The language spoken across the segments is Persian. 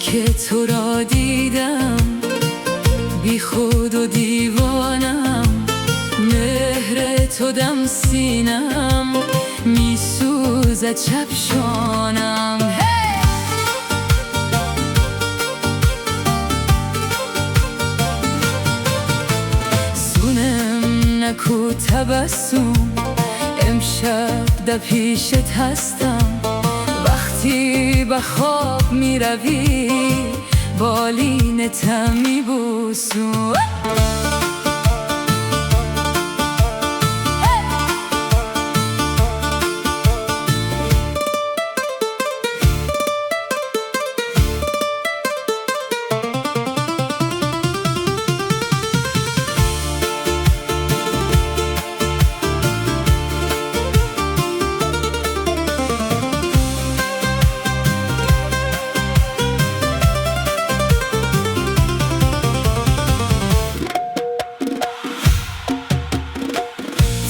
که تو را دیدم بی خود و دیوانم، مهر تو دم سینم میسوزد چپشانم. سونم نکو تبسم، امشب در پیشت هستم. وقتی به خواب می روی بالینتم می بوسم.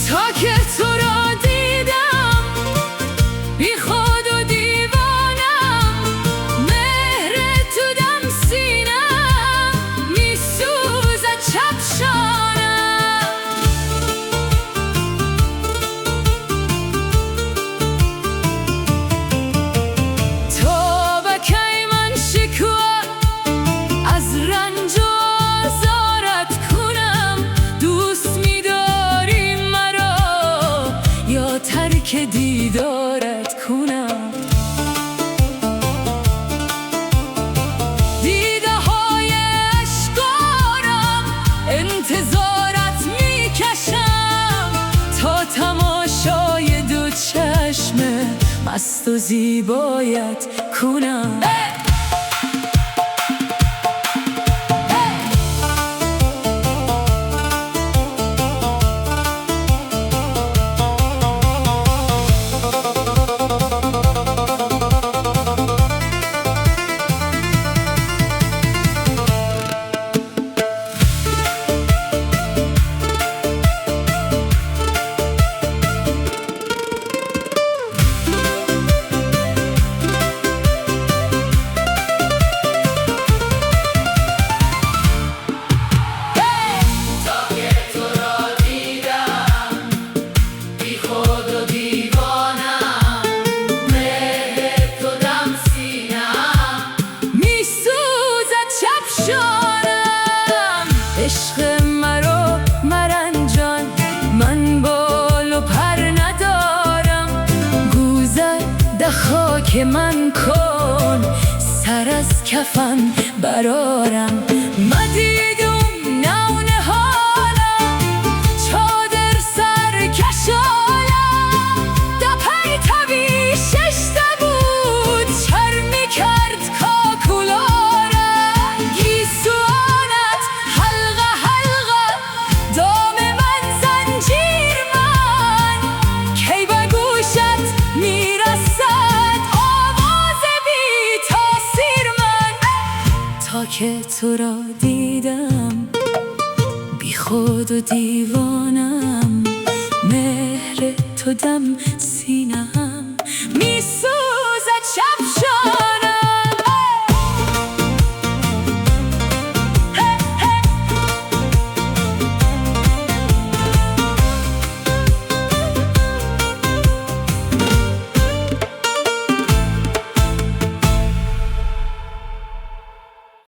تا که تو را دیدم بی خود و دیوانم، مهر تو دم سینم میسوزد چپشانم. تا به کی من شکوه از رنج و آزارت کنم؟ دوست ترک دیدارت کنم. دیده های اشکارم انتظارت میکشم، تا تماشای دو چشم مست و زیبایت کنم. عشق مرا مرنجان، من بال و پر ندارم. گوزه ده خاک من کن، سر از کفن برارم. مدیدم نونه حالم، چادر سر کشالم. ده پی تبی ششته بود، چرمی کرد کاکولارم. گیسوانت حلقه حلقه، دام من زنجیر من. کی به گوشت میرسد آواز بی تاثیر من؟ تا که تو را دیدم بی خود و دیوانم، مهر تو دم سینم